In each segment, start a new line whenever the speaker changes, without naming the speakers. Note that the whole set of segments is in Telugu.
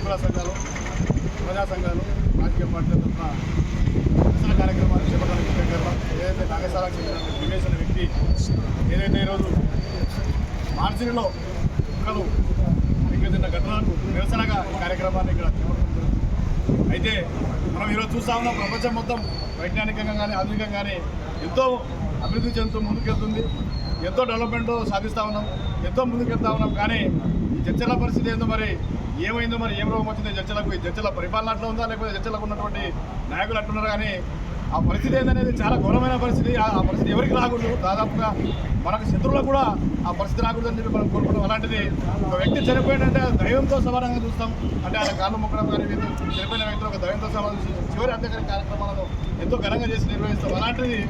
డ్వాక్రా సంఘాలు, ప్రజా సంఘాలు, రాజకీయ పార్టీల తరఫున నిరసన కార్యక్రమాలు చేపట్టడానికి దగ్గరలో ఏదైతే నాగసాలకు చెందిన దినేష్ అనే వ్యక్తి ఏదైతే ఈరోజు మార్చిలో కుక్కలు చెందిన ఘటనలకు నిరసనగా ఈ కార్యక్రమాన్ని ఇక్కడ చేపడుతుంది. అయితే మనం ఈరోజు చూస్తా ఉన్నాం, ప్రపంచం మొత్తం వైజ్ఞానికంగా కానీ ఆధునికంగా కానీ ఎంతో అభివృద్ధి చెందుతూ ముందుకెళ్తుంది, ఎంతో డెవలప్మెంట్ సాధిస్తూ ఉన్నాం, ఎంతో ముందుకెళ్తా ఉన్నాం. కానీ ఈ చర్చల పరిస్థితి ఏందో మరి ఏమైందో, మరి ఏం రోగం వచ్చిందో చర్చలకు, ఈ చర్చల పరిపాలన అట్లా ఉందా లేకపోతే చర్చలకు ఉన్నటువంటి నాయకులు అట్లున్నారు. కానీ ఆ పరిస్థితి ఏందనేది చాలా ఘోరమైన పరిస్థితి. ఆ పరిస్థితి ఎవరికి రాకూడదు, దాదాపుగా మనకు శత్రువులకు కూడా ఆ పరిస్థితి రాకూడదు అని చెప్పి మనం కోరుకుంటాం. అలాంటిది ఒక వ్యక్తి చనిపోయిందంటే దైవంతో సమానంగా చూస్తాం. అంటే ఆయన కాళ్ళు మొక్కడం కానీ చనిపోయిన వ్యక్తులు ఒక దైవంతో సమానం చూస్తాం. చివరి అంత్యకాల కార్యక్రమాలను ఎంతో ఘనంగా చేసి నిర్వహిస్తాం. అలాంటిది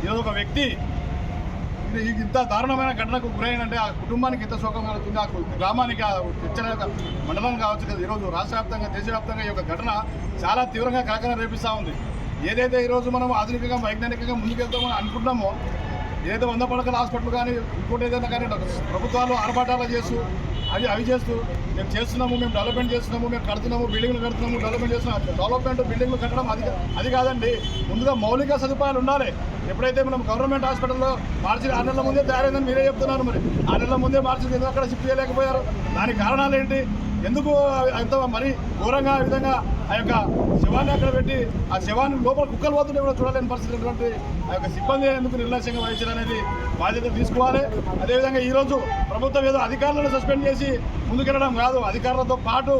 ఈరోజు ఒక వ్యక్తి ఇంత దారుణమైన ఘటనకు గురైనంటే ఆ కుటుంబానికి ఎంత శోకం కలుగుతుంది, ఆ గ్రామానికి, ఆ మండలం కావచ్చు కదా. ఈరోజు రాష్ట్ర వ్యాప్తంగా, దేశవ్యాప్తంగా ఈ యొక్క ఘటన చాలా తీవ్రంగా కలకలం రేపిస్తూ ఉంది. ఏదైతే ఈరోజు మనం ఆధునికంగా వైజ్ఞానికంగా ముందుకెళ్తామని అనుకుంటున్నామో, ఏదైతే 100 పడకల హాస్పిటల్ కానీ ఇంకోటి ఏదైనా కానీ ప్రభుత్వాలు ఆర్భాటాలు చేస్తూ అవి చేస్తూ మేము చేస్తున్నాము, మేము డెవలప్మెంట్ చేస్తున్నాము, మేము కడుతున్నాము, బిల్డింగ్లు కడుతున్నాము, డెవలప్మెంట్ చేస్తున్నాము. డెవలప్మెంట్ బిల్డింగ్లు కట్టడం అది కాదండి. ముందుగా మౌలిక సదుపాయాలు ఉండాలి. ఎప్పుడైతే మనం గవర్నమెంట్ హాస్పిటల్లో మార్చి 6 నెలల ముందే తయారైందని మీరే చెప్తున్నారు. మరి 6 నెలల ముందే మార్చి ఎందుకు అక్కడ షిఫ్ట్ చేయలేకపోయారు? దానికి కారణాలు ఏంటి? ఎందుకు అంత మరీ ఘోరంగా ఆ విధంగా ఆ యొక్క శవాన్ని అక్కడ పెట్టి ఆ శవాన్ని లోపల కుక్కలు పోతుంటే కూడా చూడలేని పరిస్థితి ఉన్నటువంటి ఆ యొక్క సిబ్బంది ఎందుకు నిర్లక్ష్యంగా వహించారు అనేది బాధ్యత తీసుకోవాలి. అదేవిధంగా ఈరోజు ప్రభుత్వం ఏదో అధికారులను సస్పెండ్ చేసి ముందుకెళ్ళడం కాదు, అధికారులతో పాటు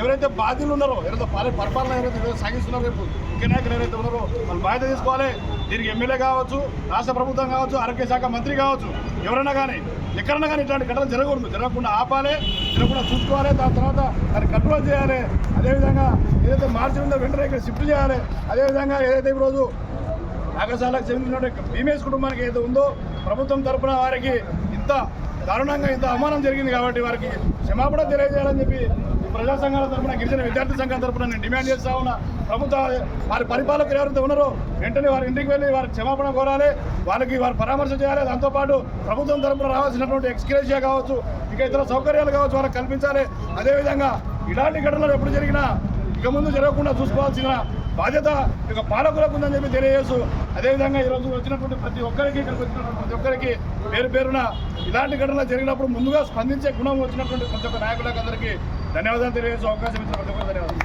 ఎవరైతే బాధ్యులు ఉన్నారో, ఎవరైతే పరిపాలన ఎవరైతే సాగిస్తున్నారో, రేపు ముఖ్య నాయకులు ఎవరైతే ఉన్నారో వాళ్ళు బాధ్యత తీసుకోవాలి. దీనికి ఎమ్మెల్యే కావచ్చు, రాష్ట్ర ప్రభుత్వం కావచ్చు, ఆరోగ్య శాఖ మంత్రి కావచ్చు, ఎవరైనా కానీ ఎక్కడన్నా కానీ ఇట్లాంటి ఘటనలు జరగకూడదు, జరగకుండా ఆపాలి, జరగకుండా చూసుకోవాలి. దాని తర్వాత దాన్ని కంట్రోల్ చేయాలి. అదేవిధంగా ఏదైతే మార్చి ఉందో వెంటనే ఇక్కడ షిఫ్ట్ చేయాలి. అదేవిధంగా ఏదైతే ఈరోజు నాగసాలకు చెందినటువంటి భీమేష్ కుటుంబానికి ఏదైతే ఉందో ప్రభుత్వం తరఫున వారికి ఇంత దారుణంగా ఇంత అవమానం జరిగింది కాబట్టి వారికి క్షమాపణ తెలియజేయాలని చెప్పి ప్రజా సంఘాల తరఫున, గిరిజన విద్యార్థి సంఘాల తరఫున నేను డిమాండ్ చేస్తా ఉన్నా. ప్రభుత్వ వారి పరిపాలకులు ఎవరైతే ఉన్నారో వెంటనే వారి ఇంటికి వెళ్ళి వారికి క్షమాపణ కోరాలి, వాళ్ళకి వారు పరామర్శ చేయాలి. దాంతోపాటు ప్రభుత్వం తరఫున రావాల్సినటువంటి ఎక్స్గ్రేషియా కావచ్చు, ఇంకా ఇతర సౌకర్యాలు కావచ్చు వారికి కల్పించాలి. అదేవిధంగా ఇలాంటి ఘటనలు ఎప్పుడు జరిగినా ఇక ముందు జరగకుండా చూసుకోవాల్సిన బాధ్యత ఇక పాలకులకు ఉందని చెప్పి తెలియజేస్తూ, అదేవిధంగా ఈరోజు వచ్చినటువంటి ప్రతి ఒక్కరికి, ఇక్కడికి వచ్చినటువంటి ప్రతి ఒక్కరికి పేరున ఇలాంటి ఘటనలు జరిగినప్పుడు ముందుగా స్పందించే గుణం వచ్చినటువంటి ప్రతి ఒక్క నాయకులకు అందరికీ ధన్యవాదాలు తెలియజేస్తూ అవకాశం ఇచ్చిన ప్రతి ఒక్కరికి ధన్యవాదాలు.